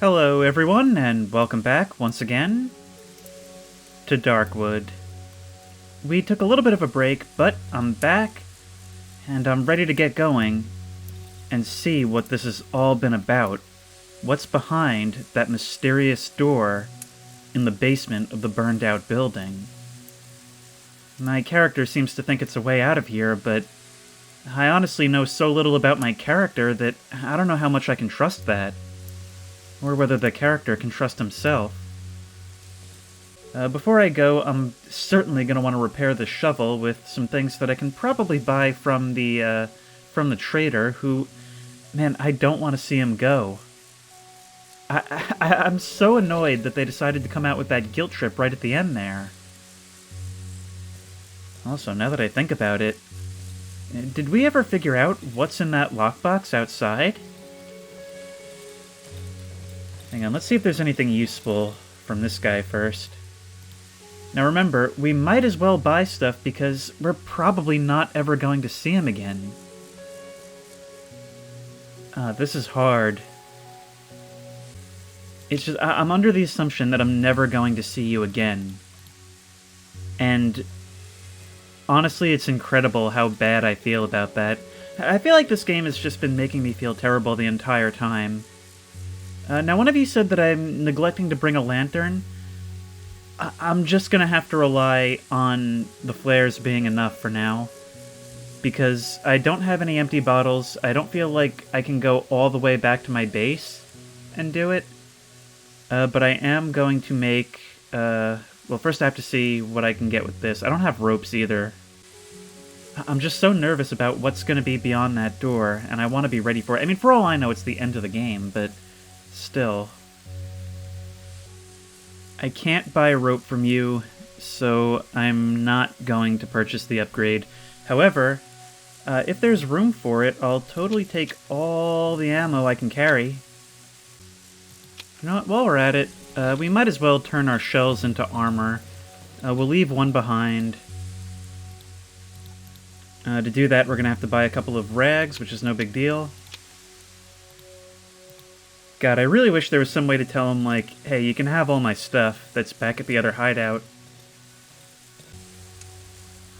Hello everyone, and welcome back once again to Darkwood. We took a little bit of a break, but I'm back, and I'm ready to get going and see what this has all been about. What's behind that mysterious door in the basement of the burned out building? My character seems to think it's a way out of here, but I honestly know so little about my character that I don't know how much I can trust that. Or whether the character can trust himself. Before I go, I'm certainly going to want to repair the shovel with some things that I can probably buy from the trader, who, man, I don't want to see him go. I'm so annoyed that they decided to come out with that guilt trip right at the end there. Also, now that I think about it, did we ever figure out what's in that lockbox outside? Hang on, let's see if there's anything useful from this guy first. Now remember, we might as well buy stuff because we're probably not ever going to see him again. This is hard. It's just, I'm under the assumption that I'm never going to see you again. And honestly, it's incredible how bad I feel about that. I feel like this game has just been making me feel terrible the entire time. Now, one of you said that I'm neglecting to bring a lantern. I'm just gonna have to rely on the flares being enough for now. Because I don't have any empty bottles, I don't feel like I can go all the way back to my base and do it. But I am going to make, well, first I have to see what I can get with this. I don't have ropes either. I'm just so nervous about what's gonna be beyond that door, and I want to be ready for it. I mean, for all I know, it's the end of the game, but still. I can't buy a rope from you, so I'm not going to purchase the upgrade. However, if there's room for it, I'll totally take all the ammo I can carry. You know what, while we're at it, we might as well turn our shells into armor. We'll leave one behind. To do that, we're going to have to buy a couple of rags, which is no big deal. God, I really wish there was some way to tell him, like, hey, you can have all my stuff that's back at the other hideout.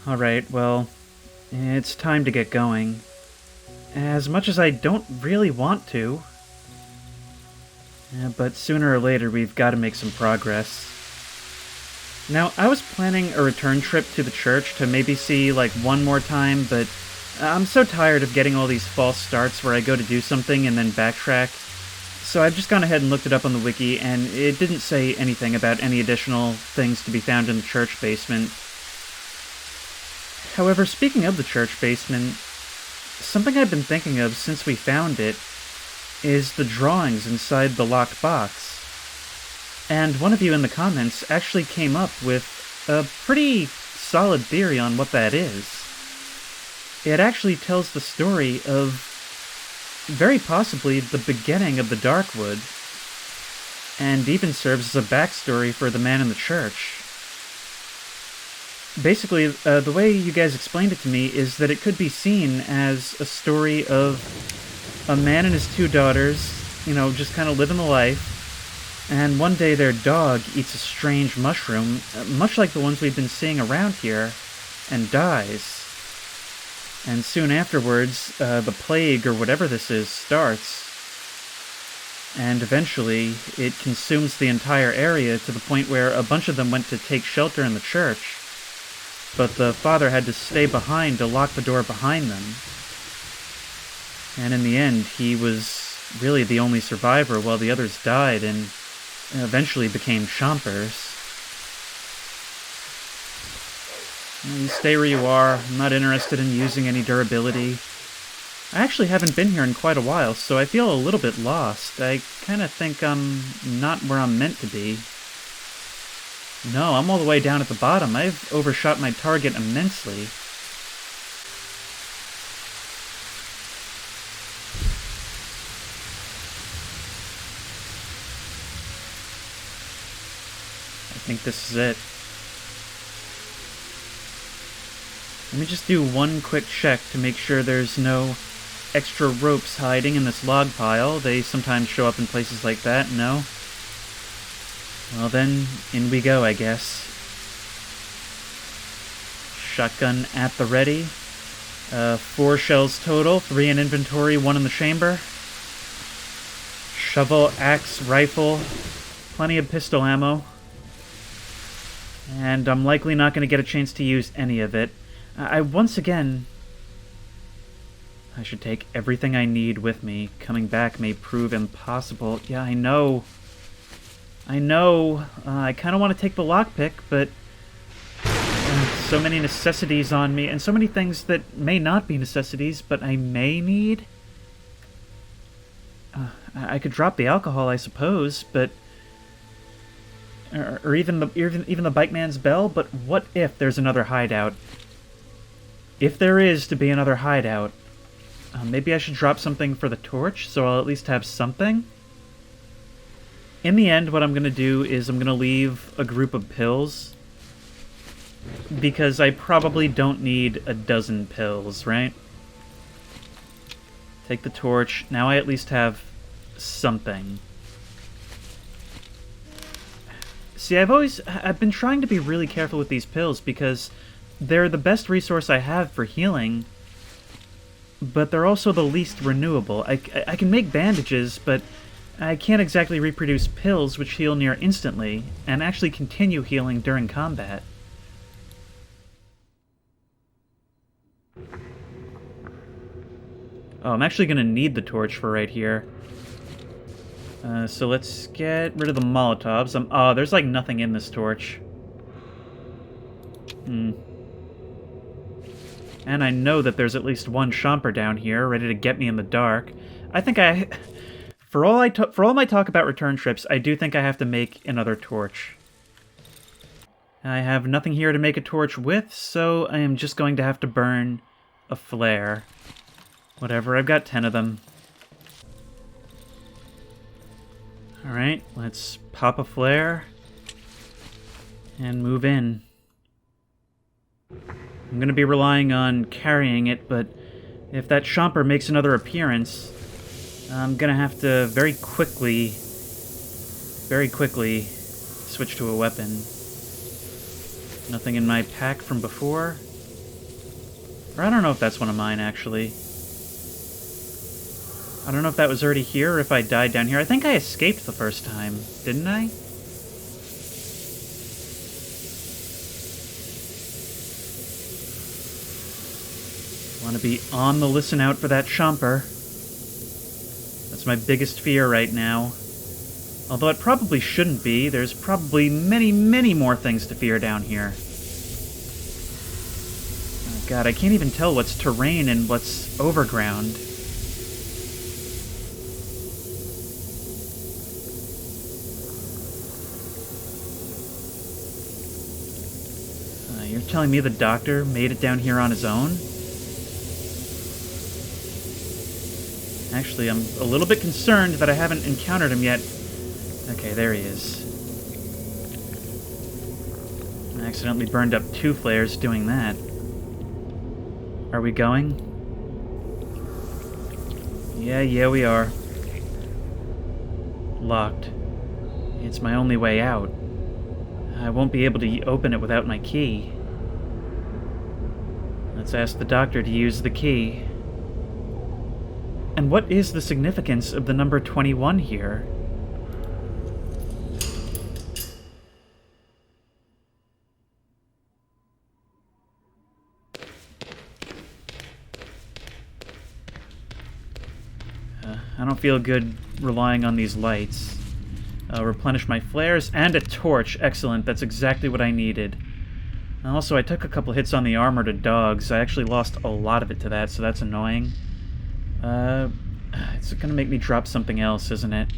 Alright, well, it's time to get going. As much as I don't really want to. But sooner or later, we've got to make some progress. Now, I was planning a return trip to the church to maybe see, like, one more time, but I'm so tired of getting all these false starts where I go to do something and then backtrack. So I've just gone ahead and looked it up on the wiki, and it didn't say anything about any additional things to be found in the church basement. However, speaking of the church basement, something I've been thinking of since we found it is the drawings inside the locked box. And one of you in the comments actually came up with a pretty solid theory on what that is. It actually tells the story of very possibly the beginning of the Darkwood, and even serves as a backstory for the man in the church. Basically, the way you guys explained it to me is that it could be seen as a story of a man and his two daughters, you know, just kind of living the life, and one day their dog eats a strange mushroom, much like the ones we've been seeing around here, and dies. And soon afterwards, the plague, or whatever this is, starts. And eventually, it consumes the entire area to the point where a bunch of them went to take shelter in the church. But the father had to stay behind to lock the door behind them. And in the end, he was really the only survivor while the others died and eventually became chompers. You stay where you are. I'm not interested in using any durability. I actually haven't been here in quite a while, so I feel a little bit lost. I kind of think I'm not where I'm meant to be. No, I'm all the way down at the bottom. I've overshot my target immensely. I think this is it. Let me just do one quick check to make sure there's no extra ropes hiding in this log pile. They sometimes show up in places like that, no? Well then, in we go, I guess. Shotgun at the ready. 4 shells total, 3 in inventory, 1 in the chamber. Shovel, axe, rifle, plenty of pistol ammo. And I'm likely not going to get a chance to use any of it. Once again, I should take everything I need with me. Coming back may prove impossible. Yeah, I know. I know. I kind of want to take the lockpick, but so many necessities on me, and so many things that may not be necessities, but I may need. I could drop the alcohol, I suppose, but or even the bike man's bell. But what if there's another hideout? If there is to be another hideout, maybe I should drop something for the torch, so I'll at least have something. In the end, what I'm going to do is I'm going to leave a group of pills, because I probably don't need a dozen pills, right? Take the torch. Now I at least have something. See, I've been trying to be really careful with these pills because they're the best resource I have for healing, but they're also the least renewable. I can make bandages, but I can't exactly reproduce pills which heal near instantly and actually continue healing during combat. Oh, I'm actually going to need the torch for right here. So let's get rid of the Molotovs. Oh, there's like nothing in this torch. And I know that there's at least one Chomper down here, ready to get me in the dark. I think for all my talk about return trips, I do think I have to make another torch. I have nothing here to make a torch with, so I am just going to have to burn a flare. Whatever, I've got 10 of them. Alright, let's pop a flare and move in. I'm going to be relying on carrying it, but if that Chomper makes another appearance, I'm going to have to very quickly switch to a weapon. Nothing in my pack from before. Or I don't know if that's one of mine, actually. I don't know if that was already here or if I died down here. I think I escaped the first time, didn't I? Want to be on the listen out for that Chomper. That's my biggest fear right now. Although it probably shouldn't be. There's probably many, many more things to fear down here. Oh god, I can't even tell what's terrain and what's overground. You're telling me the doctor made it down here on his own? Actually, I'm a little bit concerned that I haven't encountered him yet. Okay, there he is. I accidentally burned up 2 flares doing that. Are we going? Yeah, we are. Locked. It's my only way out. I won't be able to open it without my key. Let's ask the doctor to use the key. And what is the significance of the number 21 here? I don't feel good relying on these lights. Replenish my flares and a torch. Excellent, that's exactly what I needed. Also, I took a couple hits on the armored dogs. I actually lost a lot of it to that, so that's annoying. It's gonna make me drop something else, isn't it?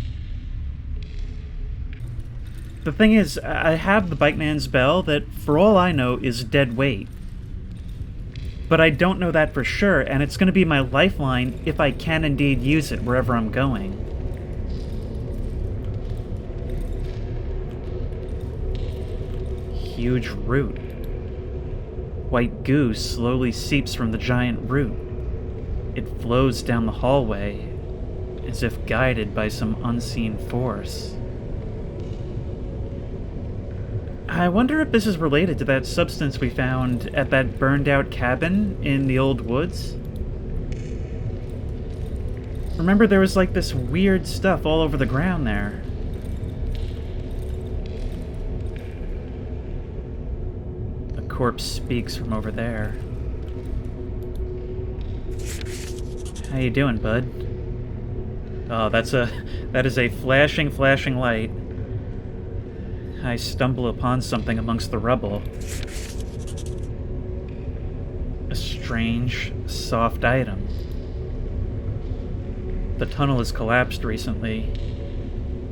The thing is, I have the bike man's bell that, for all I know, is dead weight. But I don't know that for sure, and it's gonna be my lifeline if I can indeed use it wherever I'm going. Huge root. White goo slowly seeps from the giant root. It flows down the hallway, as if guided by some unseen force. I wonder if this is related to that substance we found at that burned-out cabin in the old woods. Remember, there was like this weird stuff all over the ground there. A corpse speaks from over there. How you doing, bud? Oh, that is a flashing light. I stumble upon something amongst the rubble. A strange, soft item. The tunnel has collapsed recently.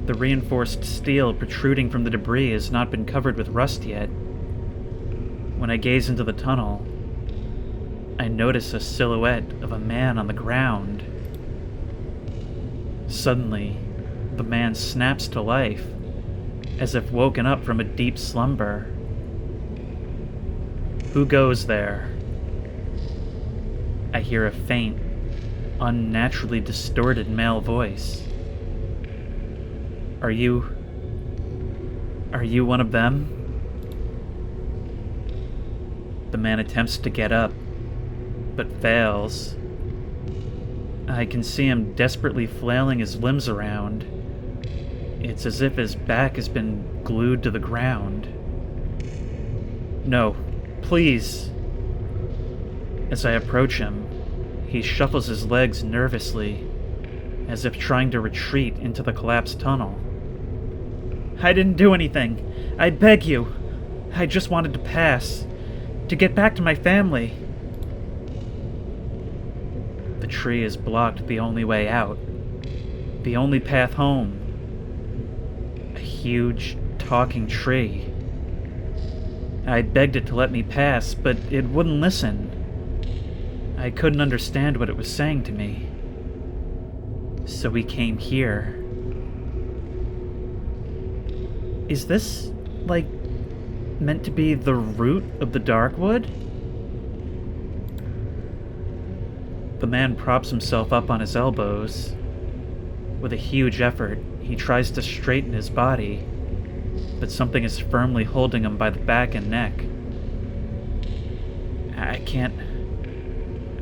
The reinforced steel protruding from the debris has not been covered with rust yet. When I gaze into the tunnel, I notice a silhouette of a man on the ground. Suddenly, the man snaps to life, as if woken up from a deep slumber. Who goes there? I hear a faint, unnaturally distorted male voice. Are you one of them? The man attempts to get up, but fails. I can see him desperately flailing his limbs around. It's as if his back has been glued to the ground. No, please. As I approach him, he shuffles his legs nervously, as if trying to retreat into the collapsed tunnel. I didn't do anything. I beg you. I just wanted to pass, to get back to my family. The tree has blocked the only way out, the only path home. A huge, talking tree. I begged it to let me pass, but it wouldn't listen. I couldn't understand what it was saying to me. So we came here. Is this, like, meant to be the root of the Darkwood? The man props himself up on his elbows. With a huge effort, he tries to straighten his body, but something is firmly holding him by the back and neck. I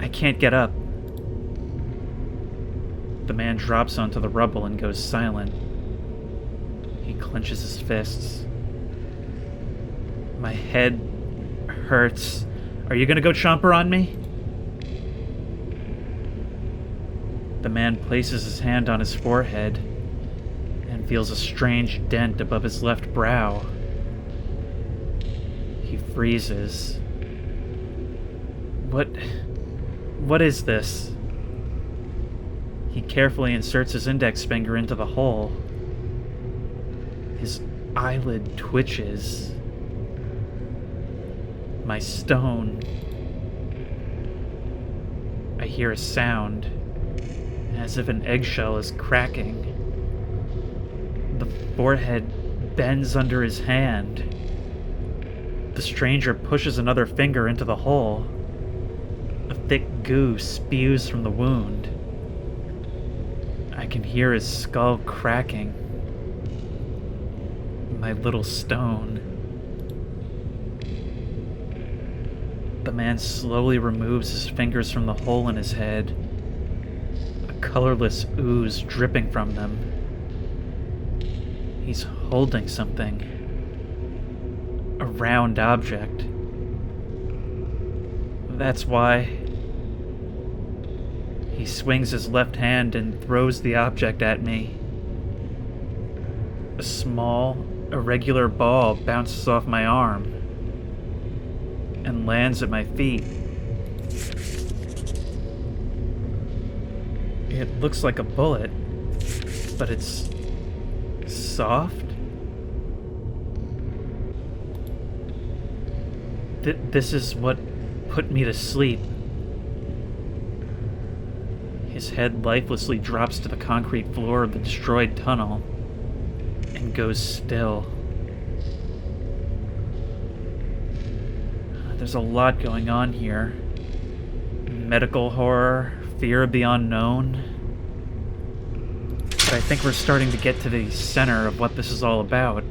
can't get up. The man drops onto the rubble and goes silent. He clenches his fists. My head hurts. Are you gonna go chomper on me? The man places his hand on his forehead and feels a strange dent above his left brow. He freezes. What is this? He carefully inserts his index finger into the hole. His eyelid twitches. My stone. I hear a sound, as if an eggshell is cracking. The forehead bends under his hand. The stranger pushes another finger into the hole. A thick goo spews from the wound. I can hear his skull cracking. My little stone. The man slowly removes his fingers from the hole in his head, a colorless ooze dripping from them. He's holding something. A round object. That's why. He swings his left hand and throws the object at me. A small, irregular ball bounces off my arm and lands at my feet. It looks like a bullet, but it's soft. This is what put me to sleep. His head lifelessly drops to the concrete floor of the destroyed tunnel and goes still. There's a lot going on here. Medical horror, fear of the unknown. But I think we're starting to get to the center of what this is all about.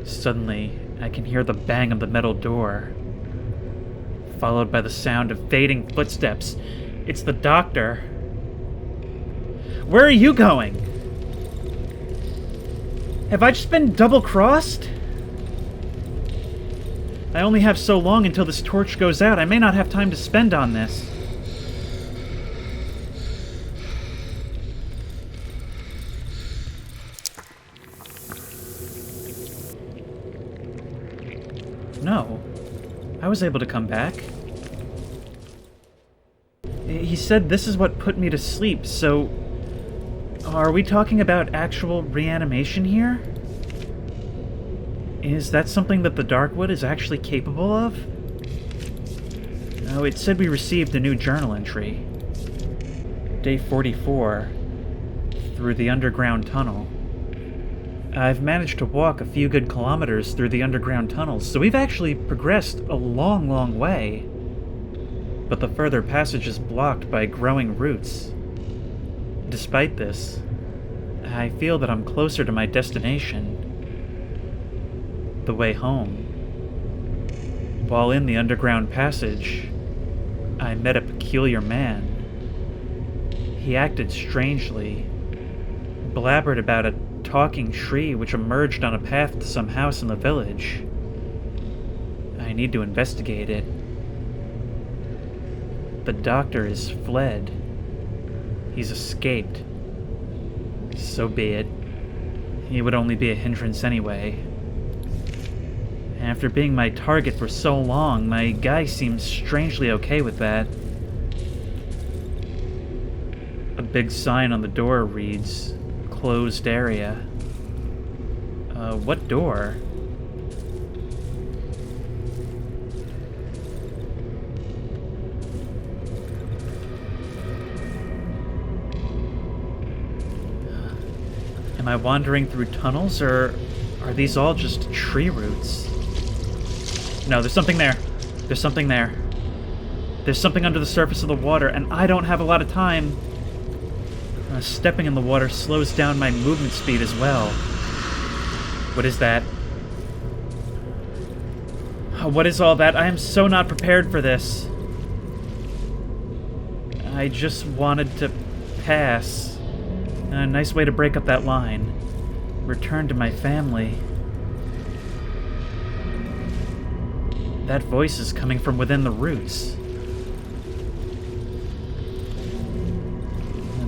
Suddenly, I can hear the bang of the metal door, followed by the sound of fading footsteps. It's the doctor. Where are you going? Have I just been double-crossed? I only have so long until this torch goes out. I may not have time to spend on this. No. I was able to come back. He said this is what put me to sleep, so... Are we talking about actual reanimation here? Is that something that the Darkwood is actually capable of? Oh, it said we received a new journal entry. Day 44. Through the underground tunnel. I've managed to walk a few good kilometers through the underground tunnels, so we've actually progressed a long, long way. But the further passage is blocked by growing roots. Despite this, I feel that I'm closer to my destination. The way home. While in the underground passage, I met a peculiar man. He acted strangely, blabbered about a talking tree which emerged on a path to some house in the village. I need to investigate it. The doctor is fled. He's escaped. So be it. He would only be a hindrance anyway. After being my target for so long, my guy seems strangely okay with that. A big sign on the door reads, "Closed area." What door? Am I wandering through tunnels, or are these all just tree roots? No, there's something there. There's something there. There's something under the surface of the water, and I don't have a lot of time. Stepping in the water slows down my movement speed as well. What is that? What is all that? I am so not prepared for this. I just wanted to pass. A nice way to break up that line. Return to my family. That voice is coming from within the roots.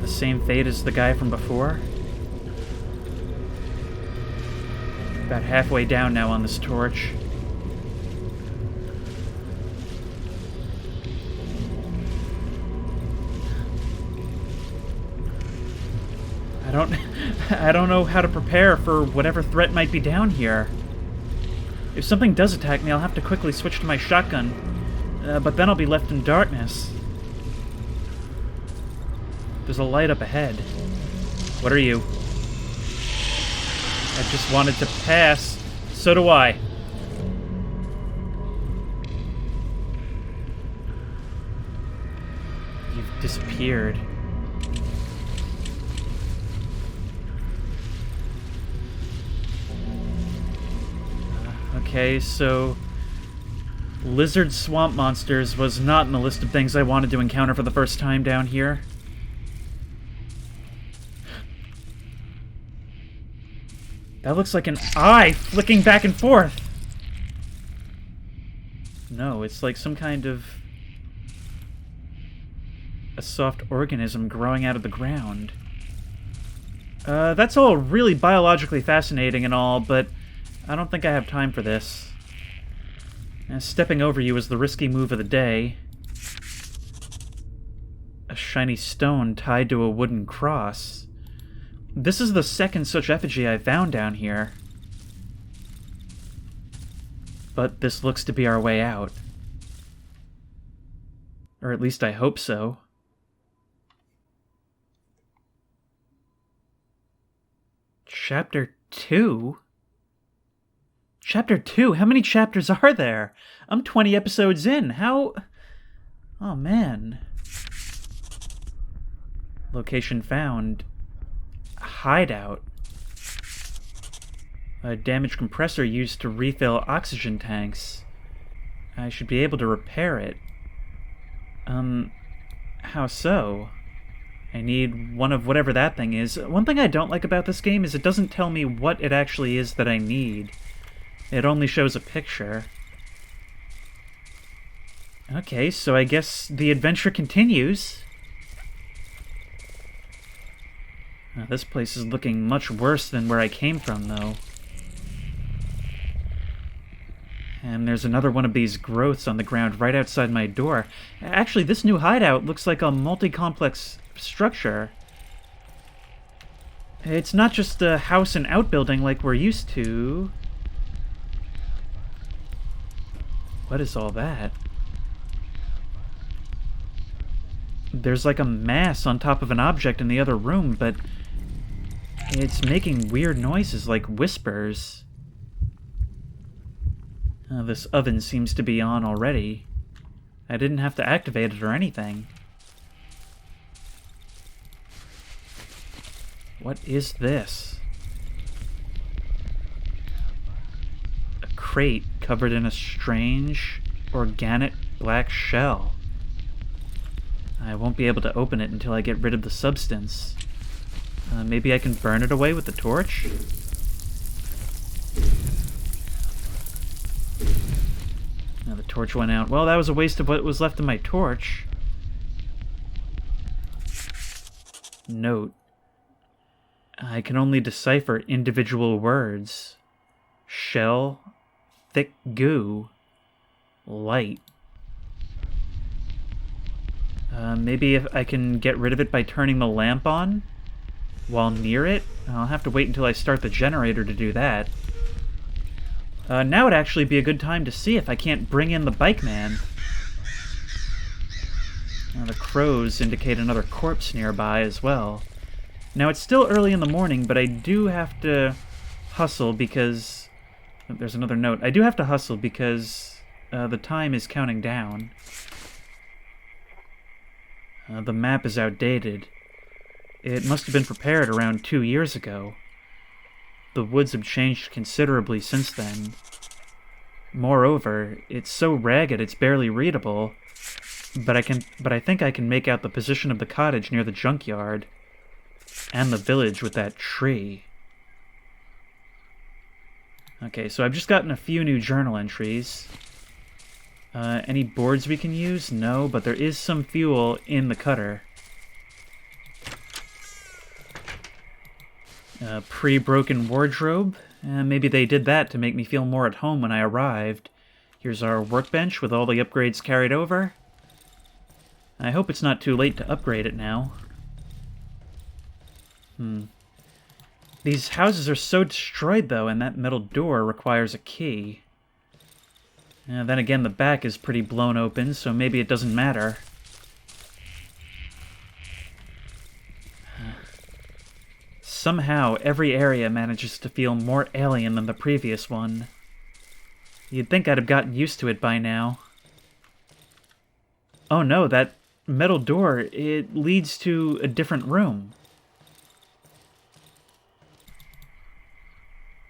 The same fate as the guy from before? About halfway down now on this torch. I don't know how to prepare for whatever threat might be down here. If something does attack me, I'll have to quickly switch to my shotgun, but then I'll be left in darkness. There's a light up ahead. What are you? I just wanted to pass. So do I. You've disappeared. Okay, so lizard swamp monsters was not in the list of things I wanted to encounter for the first time down here. That looks like an eye flicking back and forth. No, it's like some kind of a soft organism growing out of the ground. That's all really biologically fascinating and all, but I don't think I have time for this. Stepping over you is the risky move of the day. A shiny stone tied to a wooden cross. This is the second such effigy I've found down here. But this looks to be our way out. Or at least I hope so. Chapter 2? Chapter 2? How many chapters are there? I'm 20 episodes in. How... Oh, man. Location found. Hideout. A damaged compressor used to refill oxygen tanks. I should be able to repair it. How so? I need one of whatever that thing is. One thing I don't like about this game is it doesn't tell me what it actually is that I need. It only shows a picture. Okay, so I guess the adventure continues. This place is looking much worse than where I came from, though. And there's another one of these growths on the ground right outside my door. Actually, this new hideout looks like a multi-complex structure. It's not just a house and outbuilding like we're used to. What is all that? There's like a mass on top of an object in the other room, but it's making weird noises like whispers. This oven seems to be on already. I didn't have to activate it or anything. What is this? A crate covered in a strange, organic black shell. I won't be able to open it until I get rid of the substance. Maybe I can burn it away with the torch? Now the torch went out. Well, that was a waste of what was left of my torch. Note. I can only decipher individual words. Shell, thick goo, light. Maybe if I can get rid of it by turning the lamp on while near it. I'll have to wait until I start the generator to do that. Now would actually be a good time to see if I can't bring in the bike man. The crows indicate another corpse nearby as well. Now it's still early in the morning, but I do have to hustle because... There's another note. I do have to hustle because the time is counting down. The map is outdated. It must have been prepared around 2 years ago. The woods have changed considerably since then. Moreover, it's so ragged it's barely readable, but I think I can make out the position of the cottage near the junkyard, and the village with that tree. Okay, so I've just gotten a few new journal entries. Any boards we can use? No, but there is some fuel in the cutter. Pre-broken wardrobe. Maybe they did that to make me feel more at home when I arrived. Here's our workbench with all the upgrades carried over. I hope it's not too late to upgrade it now. These houses are so destroyed, though, and that metal door requires a key. Then again, the back is pretty blown open, so maybe it doesn't matter. Somehow, every area manages to feel more alien than the previous one. You'd think I'd have gotten used to it by now. Oh no, that metal door, it leads to a different room.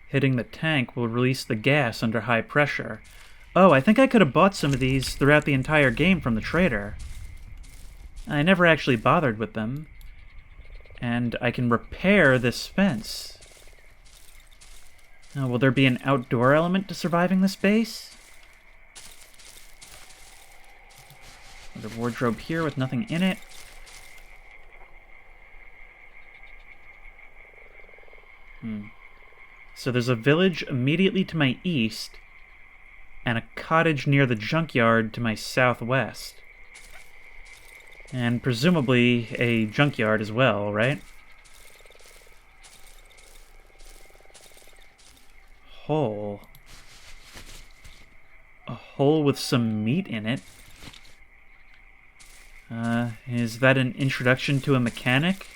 Hitting the tank will release the gas under high pressure. Oh, I think I could have bought some of these throughout the entire game from the trader. I never actually bothered with them. And I can repair this fence. Will there be an outdoor element to surviving this base? There's a wardrobe here with nothing in it. So there's a village immediately to my east, and a cottage near the junkyard to my southwest. And presumably a junkyard as well, right? Hole. A hole with some meat in it. Is that an introduction to a mechanic?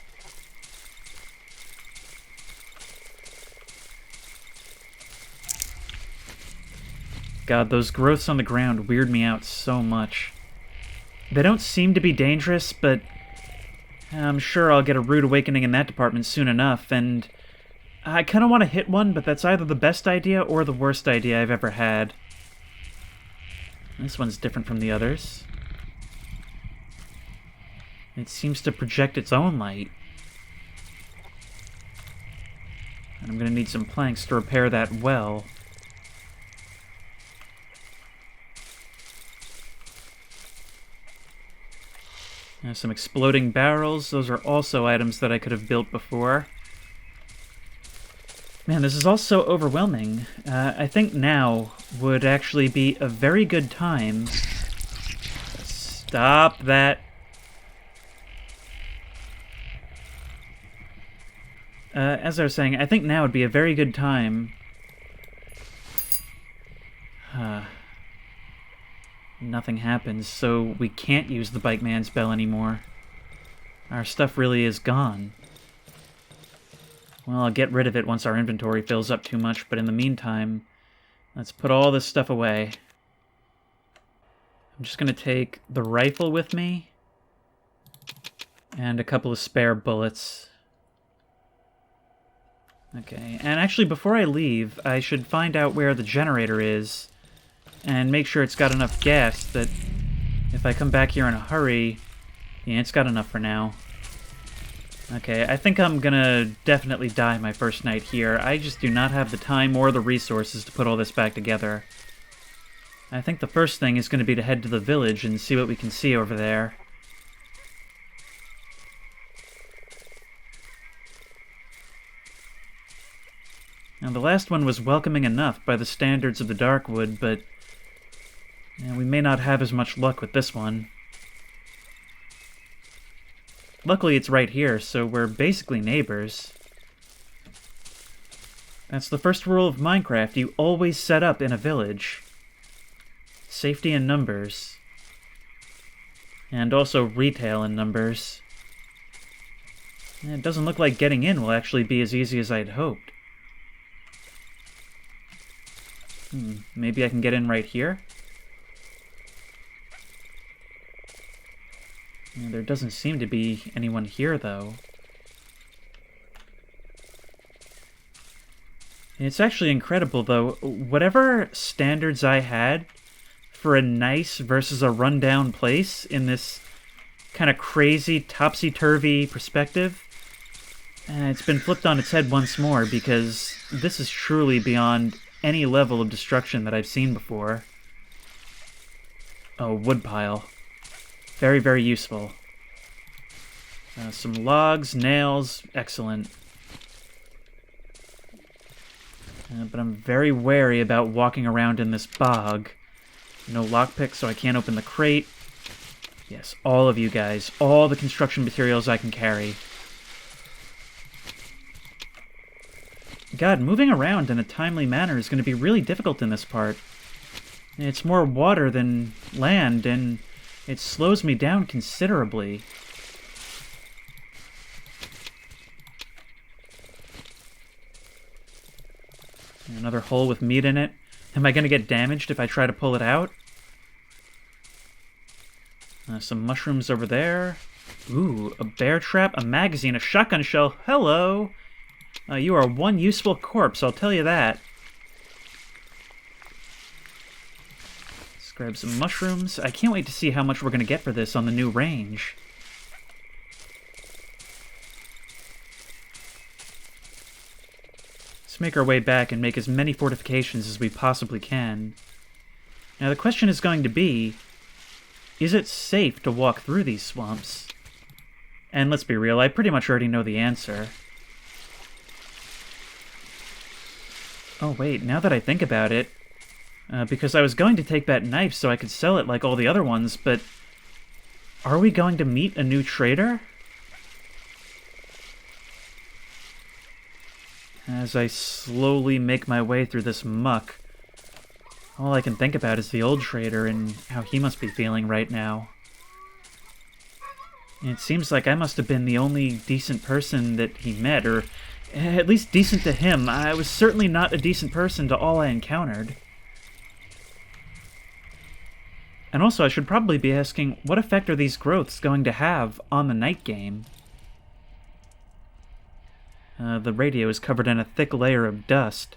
God, those growths on the ground weird me out so much. They don't seem to be dangerous, but I'm sure I'll get a rude awakening in that department soon enough, and I kind of want to hit one, but that's either the best idea or the worst idea I've ever had. This one's different from the others. It seems to project its own light. And I'm going to need some planks to repair that well. There's some exploding barrels. Those are also items that I could have built before. Man, this is all so overwhelming. I think now would actually be a very good time. Stop that. As I was saying, I think now would be a very good time. Nothing happens, so we can't use the Bike Man's Bell anymore. Our stuff really is gone. Well, I'll get rid of it once our inventory fills up too much, but in the meantime, let's put all this stuff away. I'm just going to take the rifle with me, and a couple of spare bullets. Okay, and actually before I leave, I should find out where the generator is, and make sure it's got enough gas that if I come back here in a hurry, yeah, it's got enough for now. Okay, I think I'm gonna definitely die my first night here. I just do not have the time or the resources to put all this back together. I think the first thing is gonna be to head to the village and see what we can see over there. Now, the last one was welcoming enough by the standards of the Darkwood, but we may not have as much luck with this one. Luckily, it's right here, so we're basically neighbors. That's the first rule of Minecraft. You always set up in a village. Safety in numbers. And also retail in numbers. It doesn't look like getting in will actually be as easy as I'd hoped. Maybe I can get in right here? There doesn't seem to be anyone here, though. It's actually incredible, though. Whatever standards I had for a nice versus a rundown place in this kind of crazy, topsy-turvy perspective, it's been flipped on its head once more, because this is truly beyond any level of destruction that I've seen before. Oh, woodpile. Very, very useful. Some logs, nails, excellent. But I'm very wary about walking around in this bog. No lockpick, so I can't open the crate. Yes, all of you guys. All the construction materials I can carry. God, moving around in a timely manner is going to be really difficult in this part. It's more water than land, and it slows me down considerably. Another hole with meat in it. Am I going to get damaged if I try to pull it out? Some mushrooms over there. Ooh, a bear trap, a magazine, a shotgun shell. Hello! You are one useful corpse, I'll tell you that. Let's grab some mushrooms. I can't wait to see how much we're going to get for this on the new range. Let's make our way back and make as many fortifications as we possibly can. Now the question is going to be, is it safe to walk through these swamps? And let's be real, I pretty much already know the answer. Oh wait, now that I think about it, because I was going to take that knife so I could sell it like all the other ones, but are we going to meet a new trader? As I slowly make my way through this muck, all I can think about is the old trader and how he must be feeling right now. It seems like I must have been the only decent person that he met, or at least decent to him. I was certainly not a decent person to all I encountered. And also, I should probably be asking, what effect are these growths going to have on the night game? The radio is covered in a thick layer of dust.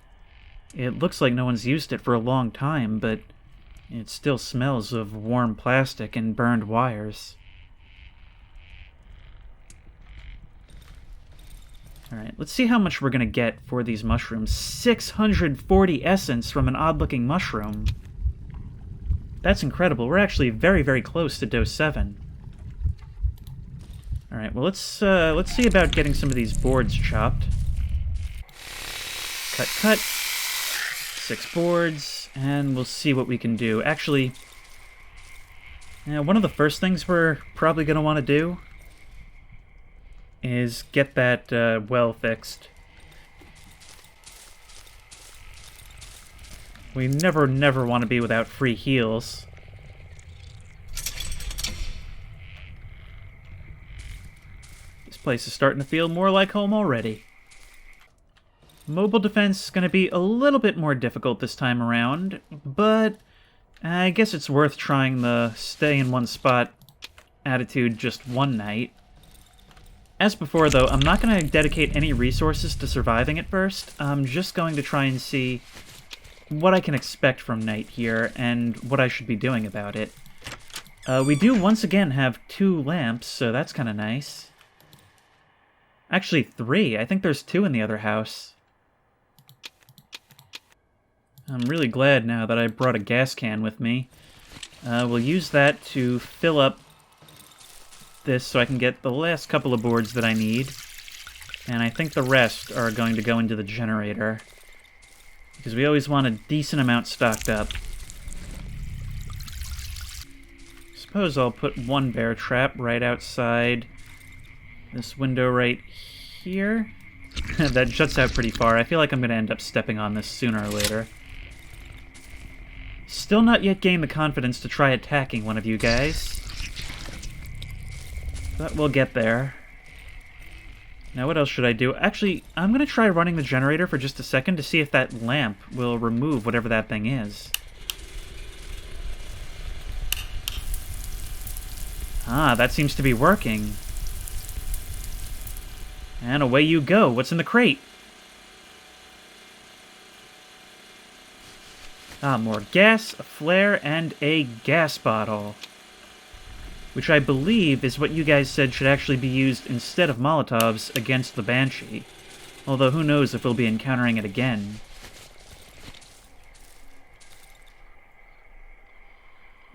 It looks like no one's used it for a long time, but it still smells of warm plastic and burned wires. Alright, let's see how much we're gonna get for these mushrooms. 640 essence from an odd-looking mushroom. That's incredible. We're actually very, very close to dose 7. Alright, well let's see about getting some of these boards chopped. Cut, cut. 6 boards, and we'll see what we can do. Actually, one of the first things we're probably going to want to do is get that well fixed. We never want to be without free heals. This place is starting to feel more like home already. Mobile defense is going to be a little bit more difficult this time around, but I guess it's worth trying the stay in one spot attitude just one night. As before, though, I'm not going to dedicate any resources to surviving at first. I'm just going to try and see what I can expect from night here and what I should be doing about it. We do once again have 2 lamps, so that's kind of nice. Actually, 3. I think there's 2 in the other house. I'm really glad now that I brought a gas can with me. We'll use that to fill up this so I can get the last couple of boards that I need. And I think the rest are going to go into the generator, because we always want a decent amount stocked up. Suppose I'll put 1 bear trap right outside this window right here. That juts out pretty far. I feel like I'm going to end up stepping on this sooner or later. Still not yet gained the confidence to try attacking one of you guys. But we'll get there. Now what else should I do? Actually, I'm going to try running the generator for just a second to see if that lamp will remove whatever that thing is. Ah, that seems to be working. And away you go. What's in the crate? Ah, more gas, a flare, and a gas bottle. Which I believe is what you guys said should actually be used instead of Molotovs against the Banshee. Although who knows if we'll be encountering it again.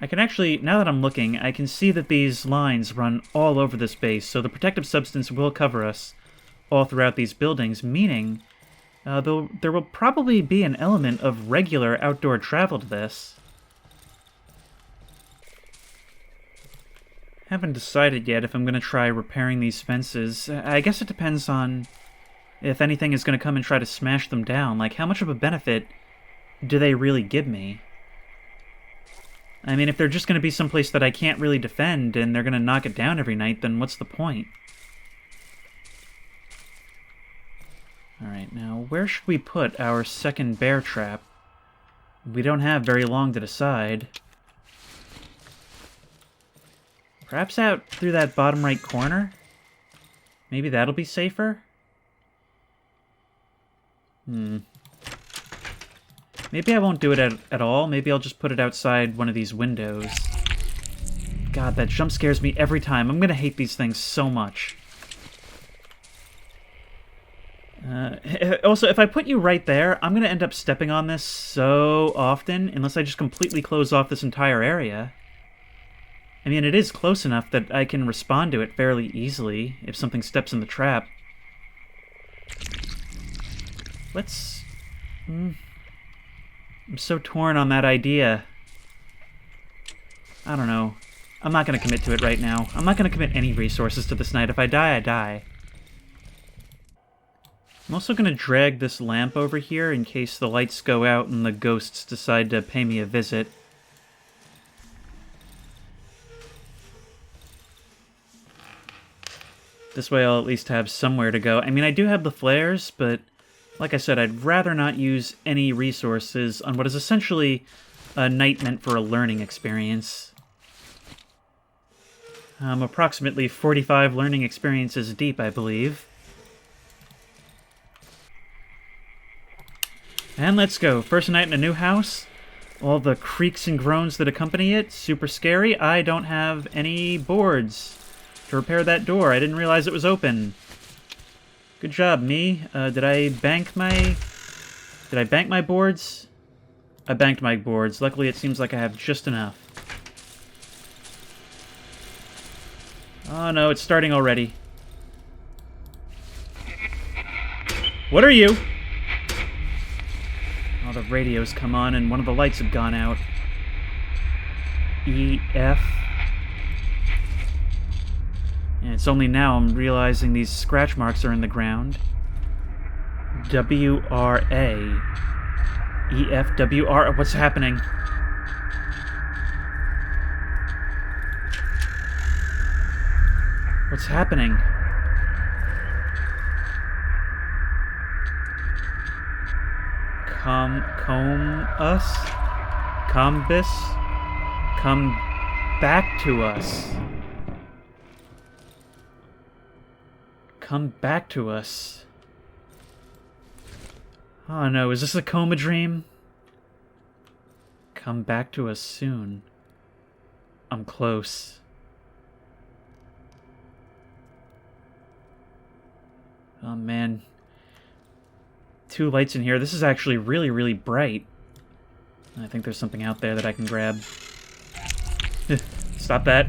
I can actually, now that I'm looking, I can see that these lines run all over this base, so the protective substance will cover us all throughout these buildings, meaning there will probably be an element of regular outdoor travel to this. Haven't decided yet if I'm going to try repairing these fences. I guess it depends on if anything is going to come and try to smash them down. Like, how much of a benefit do they really give me? I mean, if they're just going to be someplace that I can't really defend and they're going to knock it down every night, then what's the point? Alright, now where should we put our second bear trap? We don't have very long to decide. Perhaps out through that bottom right corner? Maybe that'll be safer? Maybe I won't do it at all. Maybe I'll just put it outside one of these windows. God, that jump scares me every time. I'm gonna hate these things so much. Also, if I put you right there, I'm going to end up stepping on this so often, unless I just completely close off this entire area. I mean, it is close enough that I can respond to it fairly easily if something steps in the trap. Let's... I'm so torn on that idea. I don't know. I'm not going to commit to it right now. I'm not going to commit any resources to this night. If I die, I die. I'm also going to drag this lamp over here in case the lights go out and the ghosts decide to pay me a visit. This way I'll at least have somewhere to go. I mean, I do have the flares, but like I said, I'd rather not use any resources on what is essentially a night meant for a learning experience. I'm approximately 45 learning experiences deep, I believe. And let's go. First night in a new house. All the creaks and groans that accompany it. Super scary. I don't have any boards to repair that door. I didn't realize it was open. Good job, me. Did I bank my boards? I banked my boards. Luckily, it seems like I have just enough. Oh no, it's starting already. What are you? Oh, the radios come on and one of the lights have gone out. EF. And it's only now I'm realizing these scratch marks are in the ground. WRA. EFWR. What's happening? What's happening? Comb us? Combus? Come back to us. Come back to us. Oh no, is this a coma dream? Come back to us soon. I'm close. Oh man. 2 lights in here. This is actually really, really bright. I think there's something out there that I can grab. Stop that.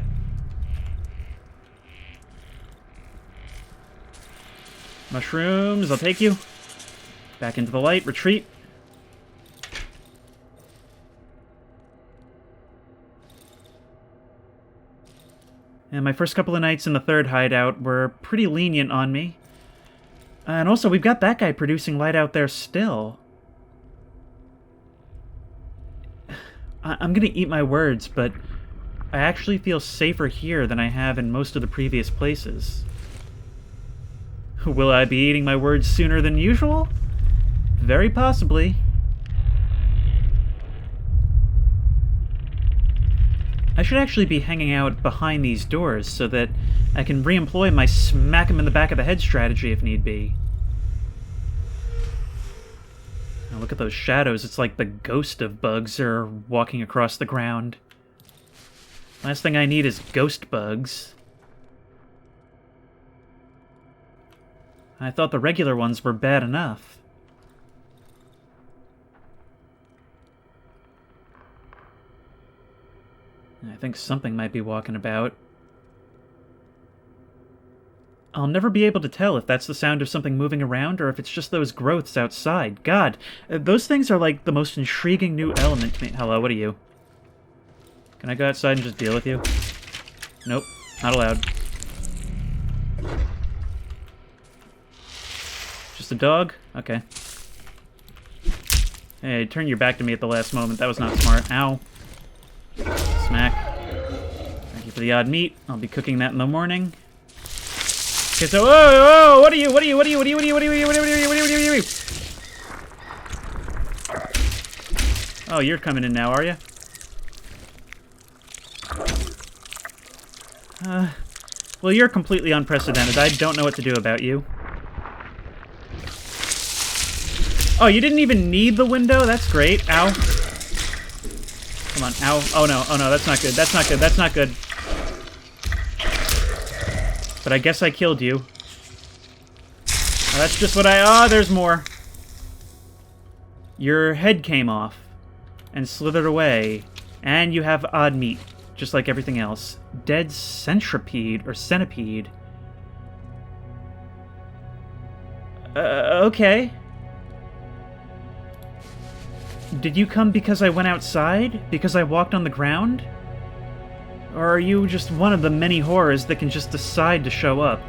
Mushrooms, I'll take you. Back into the light, retreat. And my first couple of nights in the 3rd hideout were pretty lenient on me. And also, we've got that guy producing light out there still. I'm gonna eat my words, but I actually feel safer here than I have in most of the previous places. Will I be eating my words sooner than usual? Very possibly. I should actually be hanging out behind these doors so that I can re-employ my smack him in the back of the head strategy if need be. Now look at those shadows. It's like the ghost of bugs are walking across the ground. Last thing I need is ghost bugs. I thought the regular ones were bad enough. I think something might be walking about. I'll never be able to tell if that's the sound of something moving around or if it's just those growths outside. God, those things are like the most intriguing new element to me. Hello, what are you? Can I go outside and just deal with you? Nope, not allowed. Just a dog? Okay. Hey, turn your back to me at the last moment. That was not smart. Ow. Smack. Thank you for the odd meat. I'll be cooking that in the morning. Okay, so, whoa, what are you? Oh, you're coming in now, are you? Well, you're completely unprecedented. I don't know what to do about you. Oh, you didn't even need the window? That's great. Ow. Come on, ow. Oh no, that's not good. That's not good, that's not good. But I guess I killed you. Oh, that's just what oh, there's more. Your head came off and slithered away, and you have odd meat, just like everything else. Dead centipede, or centipede. Okay. Did you come because I went outside? Because I walked on the ground? Or are you just one of the many horrors that can just decide to show up?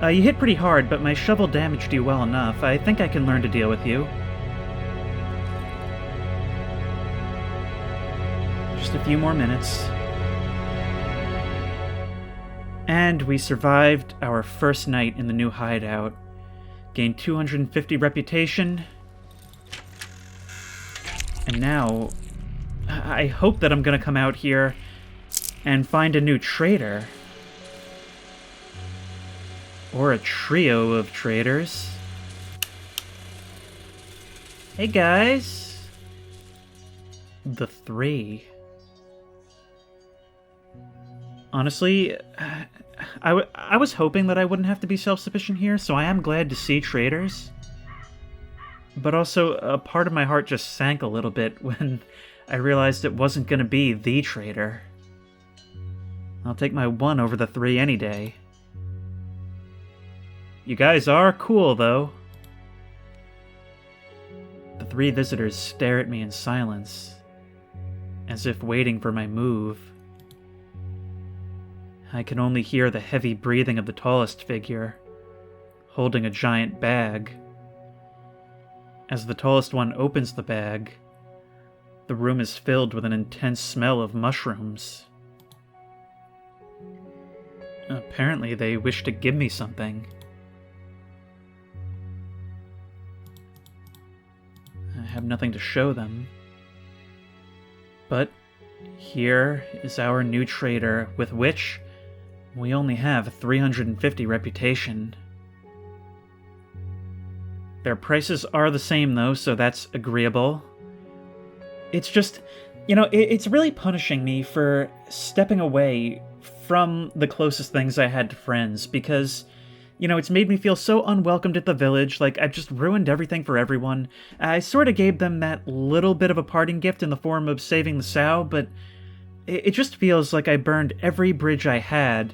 You hit pretty hard, but my shovel damaged you well enough. I think I can learn to deal with you. Just a few more minutes. And we survived our first night in the new hideout. Gained 250 reputation. And now, I hope that I'm gonna come out here and find a new trader. Or a trio of traders. Hey guys! The 3. Honestly, I was hoping that I wouldn't have to be self-sufficient here, so I am glad to see traders. But also, a part of my heart just sank a little bit when I realized it wasn't going to be the trader. I'll take my 1 over the 3 any day. You guys are cool, though. The 3 visitors stare at me in silence, as if waiting for my move. I can only hear the heavy breathing of the tallest figure, holding a giant bag. As the tallest one opens the bag, the room is filled with an intense smell of mushrooms. Apparently, they wish to give me something. I have nothing to show them. But here is our new trader, with which we only have 350 reputation. Their prices are the same, though, so that's agreeable. It's just, it's really punishing me for stepping away from the closest things I had to friends, because, it's made me feel so unwelcomed at the village, like I've just ruined everything for everyone. I sort of gave them that little bit of a parting gift in the form of saving the sow, but it just feels like I burned every bridge I had,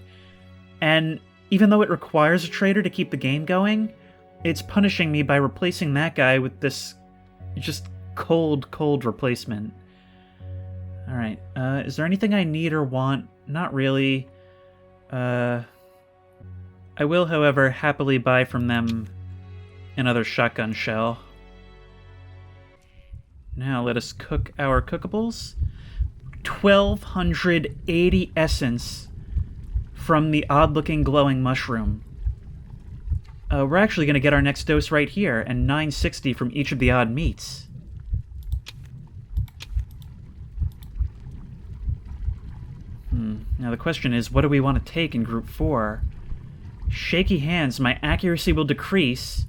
and even though it requires a trader to keep the game going, it's punishing me by replacing that guy with this just cold replacement. Alright, is there anything I need or want? Not really. I will, however, happily buy from them another shotgun shell. Now let us cook our cookables. 1,280 essence from the odd-looking glowing mushroom. We're actually going to get our next dose right here, and 960 from each of the odd meats. Now the question is, what do we want to take in Group 4? Shaky hands, my accuracy will decrease,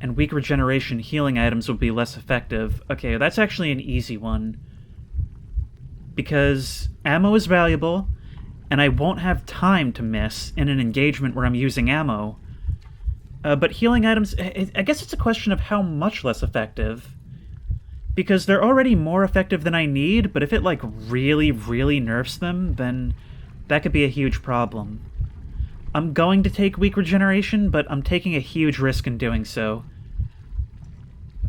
and weak regeneration healing items will be less effective. Okay, that's actually an easy one, because ammo is valuable, and I won't have time to miss in an engagement where I'm using ammo. But healing items, I guess it's a question of how much less effective. Because they're already more effective than I need, but if it, really nerfs them, then that could be a huge problem. I'm going to take weak regeneration, but I'm taking a huge risk in doing so.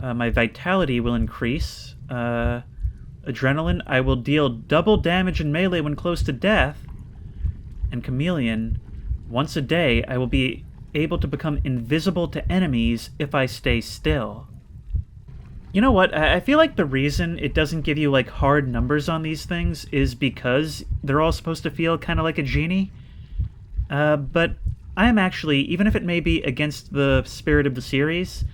My vitality will increase. Adrenaline, I will deal double damage in melee when close to death. And Chameleon, once a day, I will be able to become invisible to enemies if I stay still. You know what? I feel like the reason it doesn't give you, hard numbers on these things is because they're all supposed to feel kind of like a genie. But I am actually, even if it may be against the spirit of the series,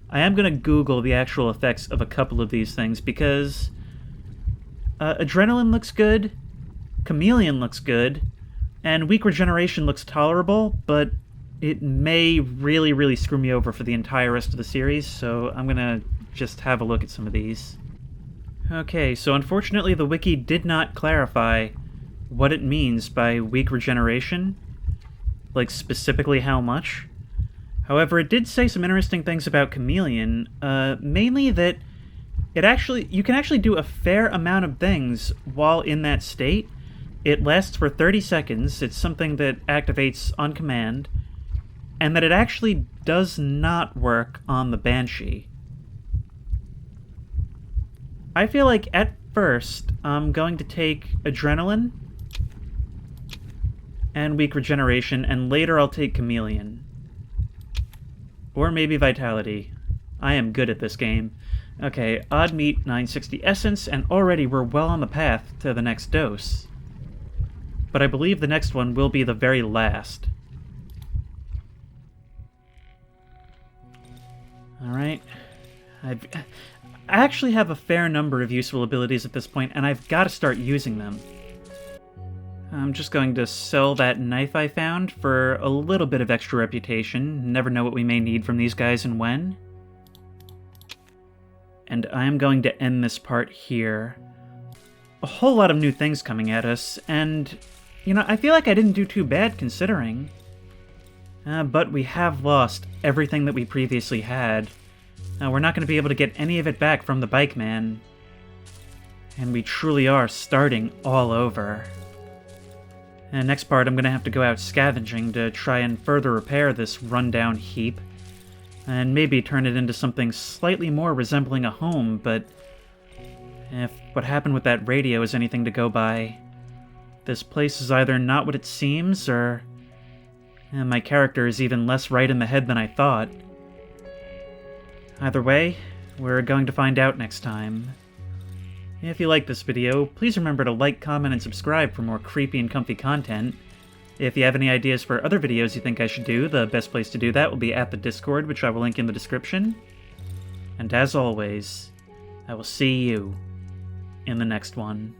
I am going to Google the actual effects of a couple of these things, because Adrenaline looks good, Chameleon looks good, and weak regeneration looks tolerable, but it may really screw me over for the entire rest of the series, so I'm gonna just have a look at some of these. Okay, so unfortunately the wiki did not clarify what it means by weak regeneration, specifically how much. However, it did say some interesting things about Chameleon, mainly that you can actually do a fair amount of things while in that state. It lasts for 30 seconds, it's something that activates on command, and that it actually does not work on the Banshee. I feel like at first I'm going to take Adrenaline and weak regeneration, and later I'll take Chameleon. Or maybe Vitality. I am good at this game. Okay, odd meat, 960 essence, and already we're well on the path to the next dose. But I believe the next one will be the very last. Alright. I actually have a fair number of useful abilities at this point, and I've got to start using them. I'm just going to sell that knife I found for a little bit of extra reputation. Never know what we may need from these guys and when. and I am going to end this part here. A whole lot of new things coming at us, and, you know, I feel like I didn't do too bad considering. But we have lost everything that we previously had. We're not going to be able to get any of it back from the bike man. And we truly are starting all over. And next part, I'm going to have to go out scavenging to try and further repair this rundown heap. And maybe turn it into something slightly more resembling a home, but if what happened with that radio is anything to go by, this place is either not what it seems, or my character is even less right in the head than I thought. Either way, we're going to find out next time. If you like this video, please remember to like, comment, and subscribe for more creepy and comfy content. If you have any ideas for other videos you think I should do, the best place to do that will be at the Discord, which I will link in the description. And as always, I will see you in the next one.